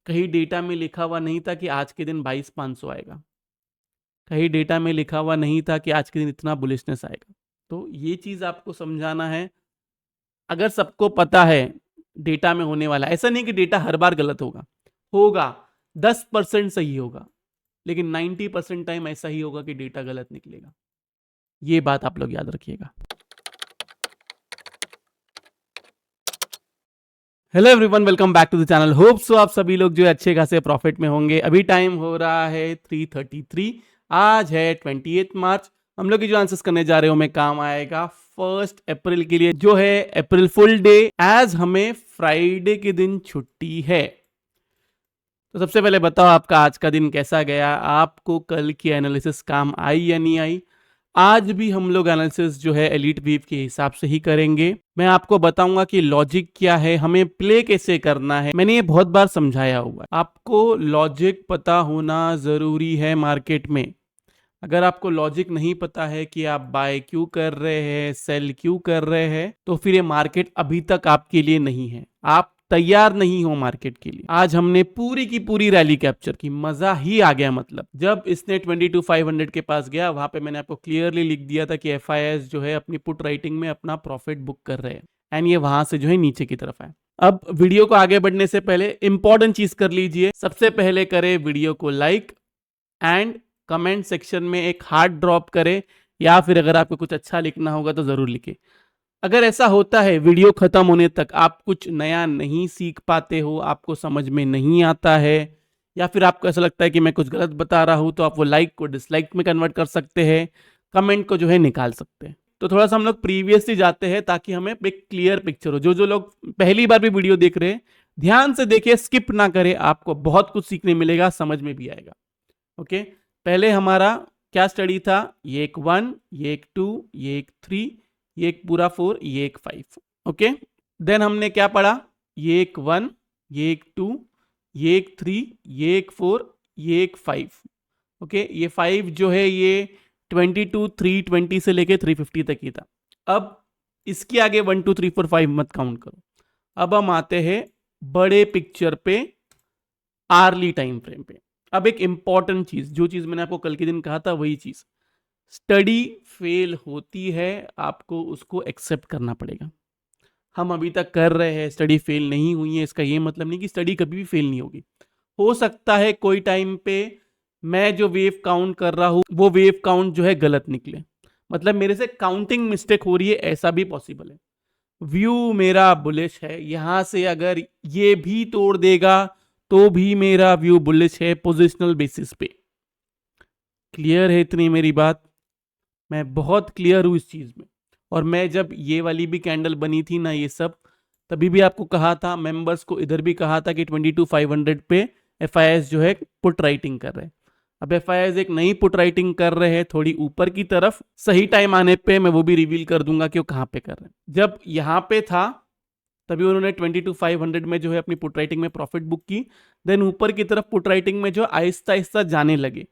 कहीं डेटा में लिखा हुआ नहीं था कि आज के दिन 22,500 आएगा, कहीं डेटा में लिखा हुआ नहीं था कि आज के दिन इतना बुलिशनेस आएगा। तो ये चीज़ आपको समझाना है। अगर सबको पता है डेटा में होने वाला, ऐसा नहीं कि डेटा हर बार गलत होगा, होगा 10% सही होगा, लेकिन 90% टाइम ऐसा ही होगा कि डेटा गलत निकलेगा। ये बात आप लोग याद रखिएगा। Hello everyone, welcome back to the channel. Hope so आप सभी लोग जो है अच्छे खासे प्रॉफिट में होंगे। अभी टाइम हो रहा है 3:33। आज है 28 मार्च। हम लोग की जो आंसर्स करने जा रहे हो में काम आएगा 1 अप्रैल के लिए, जो है अप्रैल फुल डे, एज हमें फ्राइडे के दिन छुट्टी है। तो सबसे पहले बताओ आपका आज का दिन कैसा गया, आपको कल की एनालिसिस काम आई या नहीं आई। आज भी हम लोग एनालिसिस जो है एलीट वीव के हिसाब से ही करेंगे। मैं आपको बताऊंगा कि लॉजिक क्या है, हमें प्ले कैसे करना है। मैंने ये बहुत बार समझाया हुआ है, आपको लॉजिक पता होना जरूरी है मार्केट में। अगर आपको लॉजिक नहीं पता है कि आप बाय क्यों कर रहे हैं, सेल क्यों कर रहे हैं, तो फिर ये मार्केट अभी तक आपके लिए नहीं है, आप तैयार नहीं हो मार्केट के लिए। आज हमने पूरी की पूरी रैली कैप्चर की, मजा ही आ गया। मतलब जब इसने 22,500 के पास गया, वहां पे मैंने आपको क्लियरली लिख दिया था कि एफआईएस जो है अपनी पुट राइटिंग में अपना प्रॉफिट बुक कर रहे हैं, एंड ये वहां से जो है नीचे की तरफ आए। अब वीडियो को आगे बढ़ने से पहले इंपॉर्टेंट चीज कर लीजिए। सबसे पहले करें वीडियो को लाइक एंड कमेंट सेक्शन में एक हार्ट ड्रॉप करें, या फिर अगर आपको कुछ अच्छा लिखना होगा तो जरूर लिखे। अगर ऐसा होता है वीडियो खत्म होने तक आप कुछ नया नहीं सीख पाते हो, आपको समझ में नहीं आता है, या फिर आपको ऐसा लगता है कि मैं कुछ गलत बता रहा हूं, तो आप वो लाइक को डिसलाइक में कन्वर्ट कर सकते हैं, कमेंट को जो है निकाल सकते हैं। तो थोड़ा सा हम लोग प्रीवियसली जाते हैं ताकि हमें एक क्लियर पिक्चर हो। जो जो लोग पहली बार भी वीडियो देख रहे हैं, ध्यान से देखिए, स्किप ना करें, आपको बहुत कुछ सीखने मिलेगा, समझ में भी आएगा। ओके, पहले हमारा क्या स्टडी था, ये एक 1, ये एक 2, ये एक 3, ये एक पूरा 4, ये एक 5। ओके, देन हमने क्या पढ़ा, ये एक 1, ये एक 2, ये एक 3, ये एक 4, ये एक 5। ओके, ये 5 जो है ये 22 320 से लेके 350 तक ही था। अब इसके आगे 1 2 3 4 5 मत काउंट करो। अब हम आते हैं बड़े पिक्चर पे, आर्ली टाइम फ्रेम पे। अब एक इंपॉर्टेंट चीज, जो चीज मैंने आपको कल के दिन कहा था वही चीज, स्टडी फेल होती है, आपको उसको एक्सेप्ट करना पड़ेगा। हम अभी तक कर रहे हैं, स्टडी फेल नहीं हुई है, इसका ये मतलब नहीं कि स्टडी कभी भी फेल नहीं होगी। हो सकता है कोई टाइम पे मैं जो वेव काउंट कर रहा हूं वो वेव काउंट जो है गलत निकले, मतलब मेरे से काउंटिंग मिस्टेक हो रही है, ऐसा भी पॉसिबल है। व्यू मेरा बुलिश है, यहां से अगर ये भी तोड़ देगा तो भी मेरा व्यू बुलिश है पोजिशनल बेसिस पे। क्लियर है इतनी मेरी बात? मैं बहुत क्लियर हूं इस चीज में। और मैं जब ये वाली भी कैंडल बनी थी ना, ये सब, तभी भी आपको कहा था, मेंबर्स को इधर भी कहा था कि 22,500 पे एफआईएस जो है पुट राइटिंग कर रहे हैं। अब एफआईएस एक नई पुट राइटिंग कर रहे हैं थोड़ी ऊपर की तरफ, सही टाइम आने पे मैं वो भी रिवील कर दूंगा कि वो कहां पे कर रहे हैं। जब यहां पे था तभी उन्होंने 22,500 में जो है अपनी पुट राइटिंग में प्रॉफिट बुक की। देन ऊपर की तरफ पुट राइटिंग में जो आहिस्ता आहिस्ता जाने लगे,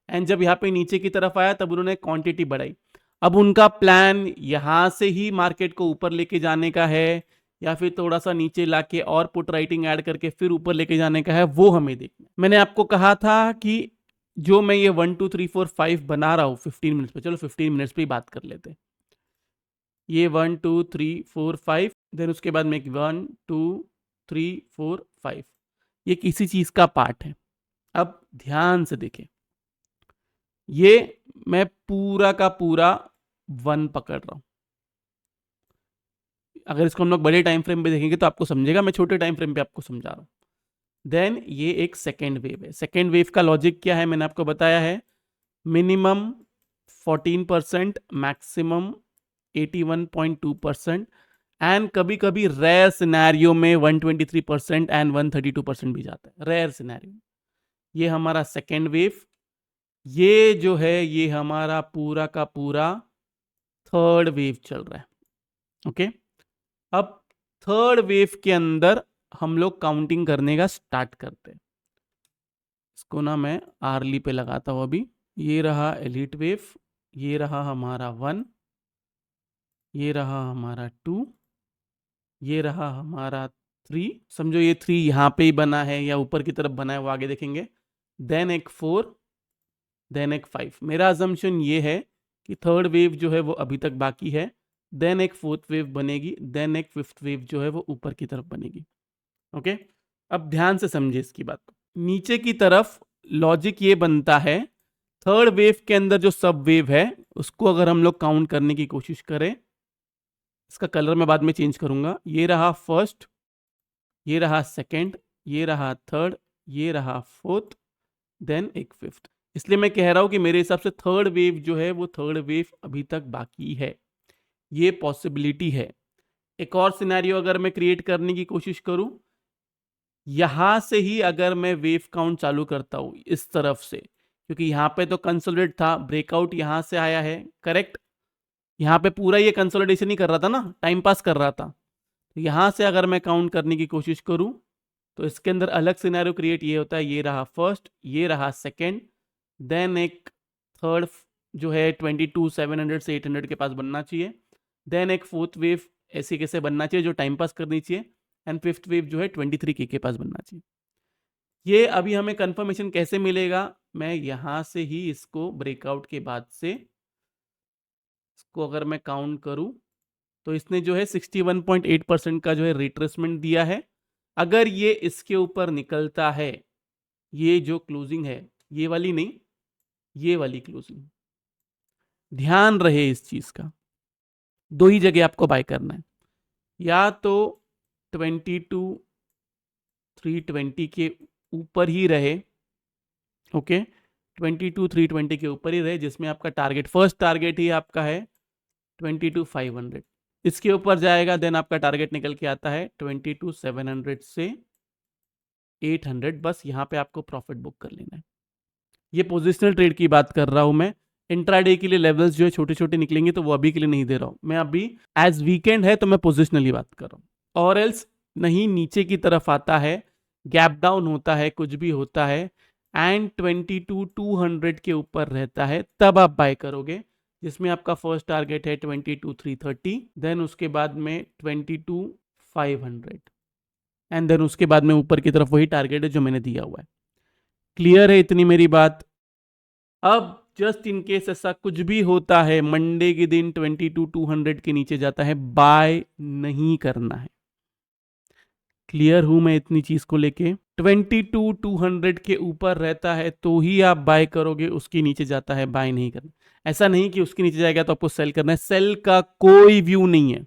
एंड जब यहाँ पे नीचे की तरफ आया तब उन्होंने क्वांटिटी बढ़ाई। अब उनका प्लान यहां से ही मार्केट को ऊपर लेके जाने का है, या फिर थोड़ा सा नीचे लाके और पुट राइटिंग ऐड करके फिर ऊपर लेके जाने का है, वो हमें देखना। मैंने आपको कहा था कि जो मैं ये 1 2 3 4 5 बना रहा हूं 15 मिनट्स पे, चलो 15 मिनट्स पे ही बात कर लेते हैं। ये 1 2 3 4 5, देन उसके बाद में 1 2 3 4 5, ये किसी चीज का पार्ट है। अब ध्यान से देखें, ये मैं पूरा का पूरा 1 पकड़ रहा हूं। अगर इसको हम लोग बड़े टाइम फ्रेम पे देखेंगे तो आपको समझेगा, मैं छोटे टाइम फ्रेम पे आपको समझा रहा हूं। देन ये एक सेकेंड वेव है। सेकेंड वेव का लॉजिक क्या है मैंने आपको बताया है, मिनिमम 14%, मैक्सिमम 81.2%, एंड कभी कभी रेयर सिनेरियो में 123% एंड 132% भी जाता है, रेयर सिनेरियो। ये हमारा सेकेंड वेव। ये जो है ये हमारा पूरा का पूरा थर्ड वेव चल रहा है। ओके, अब थर्ड वेव के अंदर हम लोग काउंटिंग करने का स्टार्ट करते हैं। इसको ना मैं आर्ली पे लगाता हूं अभी। ये रहा एलीट वेव, ये रहा हमारा 1, ये रहा हमारा 2, ये रहा हमारा 3, समझो ये 3 यहाँ पे ही बना है या ऊपर की तरफ बना है, वो आगे देखेंगे। देन एक 4, देन एक 5। मेरा अजम्पशन ये है कि थर्ड वेव जो है वो अभी तक बाकी है, देन एक फोर्थ वेव बनेगी, देन एक फिफ्थ वेव जो है वो ऊपर की तरफ बनेगी। ओके, अब ध्यान से समझे इसकी बात को। नीचे की तरफ लॉजिक ये बनता है, थर्ड वेव के अंदर जो सब वेव है उसको अगर हम लोग काउंट करने की कोशिश करें, इसका कलर मैं बाद में चेंज करूंगा। ये रहा फर्स्ट, ये रहा सेकंड, ये रहा थर्ड, ये रहा फोर्थ, देन एक फिफ्थ। इसलिए मैं कह रहा हूं कि मेरे हिसाब से थर्ड वेव जो है वो थर्ड वेव अभी तक बाकी है, ये पॉसिबिलिटी है। एक और सिनेरियो अगर मैं क्रिएट करने की कोशिश करूं, यहां से ही अगर मैं वेव काउंट चालू करता हूं इस तरफ से, क्योंकि यहां पे तो कंसोलिडेट था, ब्रेकआउट यहां से आया है, करेक्ट। यहां पे पूरा ये कंसोलिडेशन ही कर रहा था ना, टाइम पास कर रहा था। तो यहां से अगर मैं काउंट करने की कोशिश करूं तो इसके अंदर अलग सिनेरियो क्रिएट ये होता है, ये रहा फर्स्ट, ये रहा सेकंड, देन एक थर्ड जो है 22,700 से 800 के पास बनना चाहिए, देन एक फोर्थ वेव ऐसे कैसे बनना चाहिए जो टाइम पास करनी चाहिए, एंड फिफ्थ वेव जो है 23 के पास बनना चाहिए। ये अभी हमें कंफर्मेशन कैसे मिलेगा, मैं यहां से ही इसको ब्रेकआउट के बाद से इसको अगर मैं काउंट करूं तो इसने जो है 61.8% का जो है रिट्रेसमेंट दिया है। अगर ये इसके ऊपर निकलता है, ये जो क्लोजिंग है, ये वाली नहीं, ये वाली क्लोजिंग, ध्यान रहे इस चीज का, दो ही जगह आपको बाय करना है, या तो 22,320 के ऊपर ही रहे, ओके, 22,320 के ऊपर ही रहे, जिसमें आपका टारगेट, फर्स्ट टारगेट ही आपका है 22,500। इसके ऊपर जाएगा देन आपका टारगेट निकल के आता है 22,700 से 800। बस यहाँ पे आपको प्रॉफिट बुक कर लेना है। ये पोजिशनल ट्रेड की बात कर रहा हूं मैं। इंट्राडे के लिए लेवल्स जो है छोटे छोटे निकलेंगे तो वो अभी के लिए नहीं दे रहा हूं मैं, अभी एज वीकेंड है तो मैं पोजिशनली बात कर रहा हूं। और एल्स नहीं, नीचे की तरफ आता है, गैप डाउन होता है, कुछ भी होता है, एंड 22,200 के ऊपर रहता है, तब आप बाय करोगे, जिसमें आपका फर्स्ट टारगेट है 22,330, देन उसके बाद में 22,500, एंड देन उसके बाद में ऊपर की तरफ वही टारगेट है जो मैंने दिया हुआ है। क्लियर है इतनी मेरी बात? अब जस्ट इन केस ऐसा कुछ भी होता है, मंडे के दिन 22,200 के नीचे जाता है, बाय नहीं करना है। क्लियर हूं मैं इतनी चीज को लेके? 22,200 के ऊपर रहता है तो ही आप बाय करोगे, उसके नीचे जाता है बाय नहीं करना। ऐसा नहीं कि उसके नीचे जाएगा तो आपको सेल करना है, सेल का कोई व्यू नहीं है,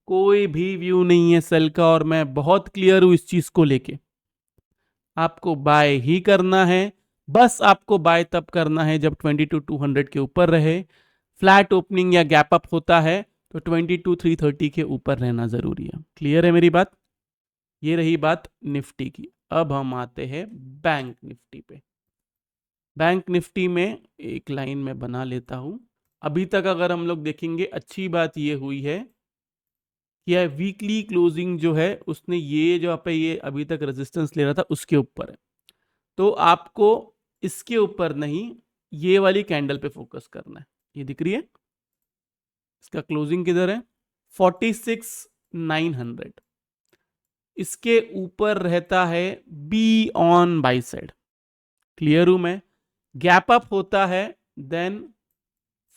कोई भी व्यू नहीं है सेल का, और मैं बहुत क्लियर हूं इस चीज को लेके। आपको बाय ही करना है, बस आपको बाय तब करना है जब 22,200 के ऊपर रहे, फ्लैट ओपनिंग या गैप अप होता है तो 22,330 के ऊपर रहना जरूरी है। क्लियर है मेरी बात? ये रही बात निफ्टी की। अब हम आते हैं बैंक निफ्टी पे। बैंक निफ्टी में एक लाइन में बना लेता हूं। अभी तक अगर हम लोग देखेंगे, अच्छी बात ये हुई है कि वीकली क्लोजिंग जो है उसने ये जो आप ये अभी तक रेजिस्टेंस ले रहा था उसके ऊपर है, तो आपको इसके ऊपर नहीं, ये वाली कैंडल पे फोकस करना है। ये दिख रही है, इसका क्लोजिंग किधर है? 46,900। इसके ऊपर रहता है be on by side. Clear हूं मैं? गैप अप होता है देन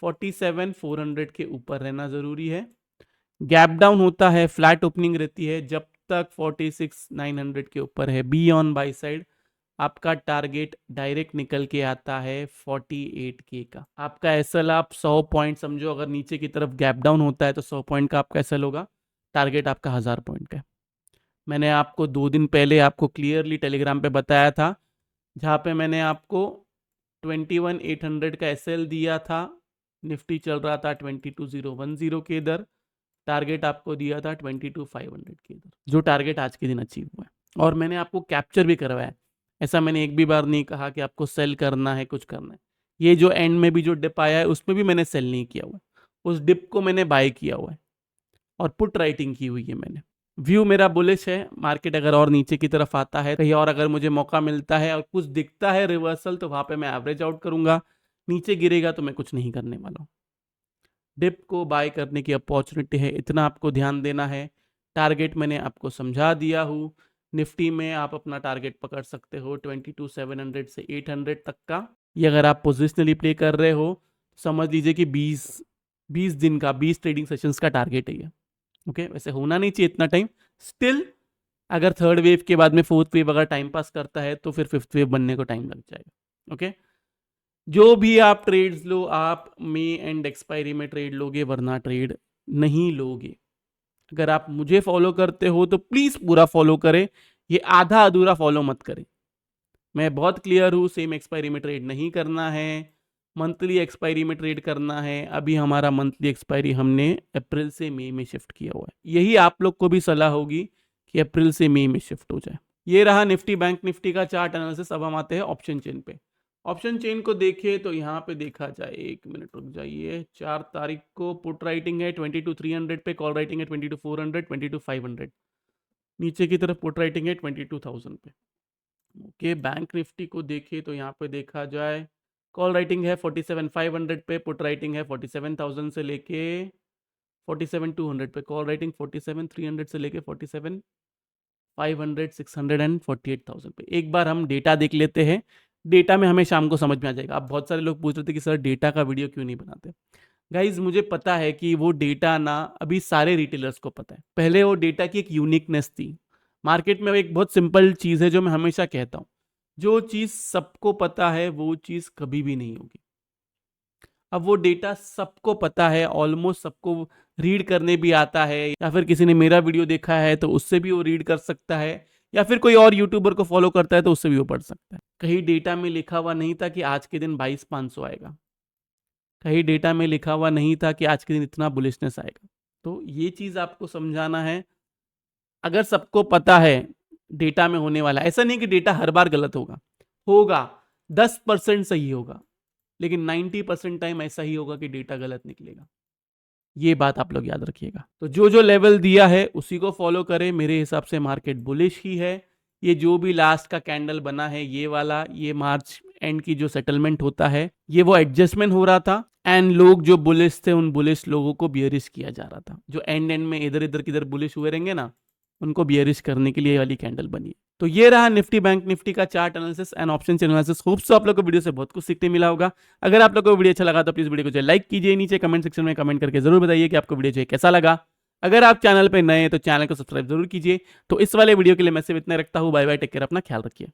47,400 के ऊपर रहना जरूरी है। गैप डाउन होता है, फ्लैट ओपनिंग रहती है, जब तक 46,900 के ऊपर है बी ऑन बाई साइड, आपका टारगेट डायरेक्ट निकल के आता है 48K का। आपका एसएल आप 100 पॉइंट समझो, अगर नीचे की तरफ गैप डाउन होता है तो 100 पॉइंट का आपका एसएल होगा, टारगेट आपका 1000 पॉइंट का है। मैंने आपको 2 दिन पहले आपको क्लियरली टेलीग्राम पे बताया था, जहां पे मैंने आपको 21,800 का एसएल दिया था, निफ्टी चल रहा था 22,010 के इधर, टारगेट आपको दिया था 22,500 के इधर, जो टारगेट आज के दिन अचीव हुआ है, और मैंने आपको कैप्चर भी करवाया। ऐसा मैंने एक भी बार नहीं कहा कि आपको सेल करना है, कुछ करना है। ये जो एंड में भी जो डिप आया है उसमें भी मैंने सेल नहीं किया हुआ, उस डिप को मैंने बाय किया हुआ है और पुट राइटिंग की हुई है मैंने। व्यू मेरा बुलिश है, मार्केट अगर और नीचे की तरफ आता है कहीं और, अगर मुझे मौका मिलता है और कुछ दिखता है रिवर्सल, तो वहां पे मैं एवरेज आउट करूंगा, नीचे गिरेगा तो मैं कुछ नहीं करने वाला हूं। डिप को बाय करने की अपॉर्चुनिटी है, इतना आपको ध्यान देना है। टारगेट मैंने आपको समझा दिया हूँ। निफ्टी में आप अपना टारगेट पकड़ सकते हो 22,700 से 800 तक का। ये अगर आप पोजिशनली प्ले कर रहे हो समझ लीजिए कि 20 दिन का 20 ट्रेडिंग सेशंस का टारगेट है ये। ओके, वैसे होना नहीं चाहिए इतना टाइम, स्टिल अगर थर्ड वेव के बाद में फोर्थ वेव अगर टाइम पास करता है तो फिर फिफ्थ वेव बनने को टाइम लग जाएगा। ओके, जो भी आप ट्रेड्स लो आप मे एंड एक्सपायरी में ट्रेड लोगे, वरना ट्रेड नहीं लोगे। अगर आप मुझे फॉलो करते हो तो प्लीज पूरा फॉलो करें, ये आधा अधूरा फॉलो मत करें। मैं बहुत क्लियर हूँ, सेम एक्सपायरी में ट्रेड नहीं करना है, मंथली एक्सपायरी में ट्रेड करना है। अभी हमारा मंथली एक्सपायरी हमने अप्रैल से मई में शिफ्ट किया हुआ है। यही आप लोग को भी सलाह होगी कि अप्रैल से मई में शिफ्ट हो जाए। ये रहा निफ्टी बैंक निफ्टी का चार्ट एनालिसिस। अब हम आते हैं ऑप्शन चेन पे। ऑप्शन चेन को देखिए तो यहाँ पे देखा जाए, 1 मिनट रुक जाइए, 4 तारीख को पुट राइटिंग है 22,300 पे, कॉल राइटिंग है 22,400, 22,500। नीचे की तरफ पुट राइटिंग है 22,000 पे। ओके, बैंक निफ्टी को देखिए तो यहाँ पे देखा जाए कॉल राइटिंग है 47,500 पे, पुट राइटिंग है 47,000 से लेके 47,200 पे, कॉल राइटिंग 47,300 से लेके 47,500, 600 एंड 48,000 पे। एक बार हम डेटा देख लेते हैं, डेटा में हमें शाम को समझ में आ जाएगा। अब बहुत सारे लोग पूछ रहे थे कि सर डेटा का वीडियो क्यों नहीं बनाते। गाइज मुझे पता है कि वो डेटा ना अभी सारे रिटेलर्स को पता है। पहले वो डेटा की एक यूनिकनेस थी मार्केट में। एक बहुत सिंपल चीज है जो मैं हमेशा कहता हूँ, जो चीज सबको पता है वो चीज कभी भी नहीं होगी। अब वो डेटा सबको पता है, ऑलमोस्ट सबको रीड करने भी आता है, या फिर किसी ने मेरा वीडियो देखा है तो उससे भी वो रीड कर सकता है, या फिर कोई और यूट्यूबर को फॉलो करता है तो उससे भी वो पढ़ सकता है। कहीं डेटा में लिखा हुआ नहीं था कि आज के दिन 22,500 आएगा, कहीं डेटा में लिखा हुआ नहीं था कि आज के दिन इतना बुलिशनेस आएगा। तो ये चीज आपको समझाना है। अगर सबको पता है डेटा में होने वाला, ऐसा नहीं कि डेटा हर बार गलत होगा, होगा 10% सही होगा, लेकिन 90% टाइम ऐसा ही होगा कि डेटा गलत निकलेगा। ये बात आप लोग याद रखिएगा। तो जो जो लेवल दिया है उसी को फॉलो करें। मेरे हिसाब से मार्केट बुलिश ही है। ये जो भी लास्ट का कैंडल बना है ये वाला, ये मार्च एंड की जो सेटलमेंट होता है, ये वो एडजस्टमेंट हो रहा था, एंड लोग जो बुलिश थे उन बुलिश लोगों को बियरिश किया जा रहा था। जो एंड में इधर इधर किधर बुलिश हुए रहेंगे ना, उनको बियरिश करने के लिए ये वाली कैंडल बनी है। तो ये रहा निफ्टी बैंक निफ्टी का chart analysis and option analysis. Hope so आप लोग को वीडियो से बहुत कुछ सीखने मिला होगा। अगर आप लोग को वीडियो अच्छा लगा तो प्लीज वीडियो को लाइक कीजिए, नीचे कमेंट सेक्शन में कमेंट करके जरूर बताइए कि आपको वीडियो जो है कैसा लगा। अगर आप चैनल पे नए हैं तो चैनल को सब्सक्राइब जरूर कीजिए। तो इस वाले वीडियो के लिए मैं सिर्फ इतना रखता हूँ। बाय बाय, टेक केयर, अपना ख्याल रखिए।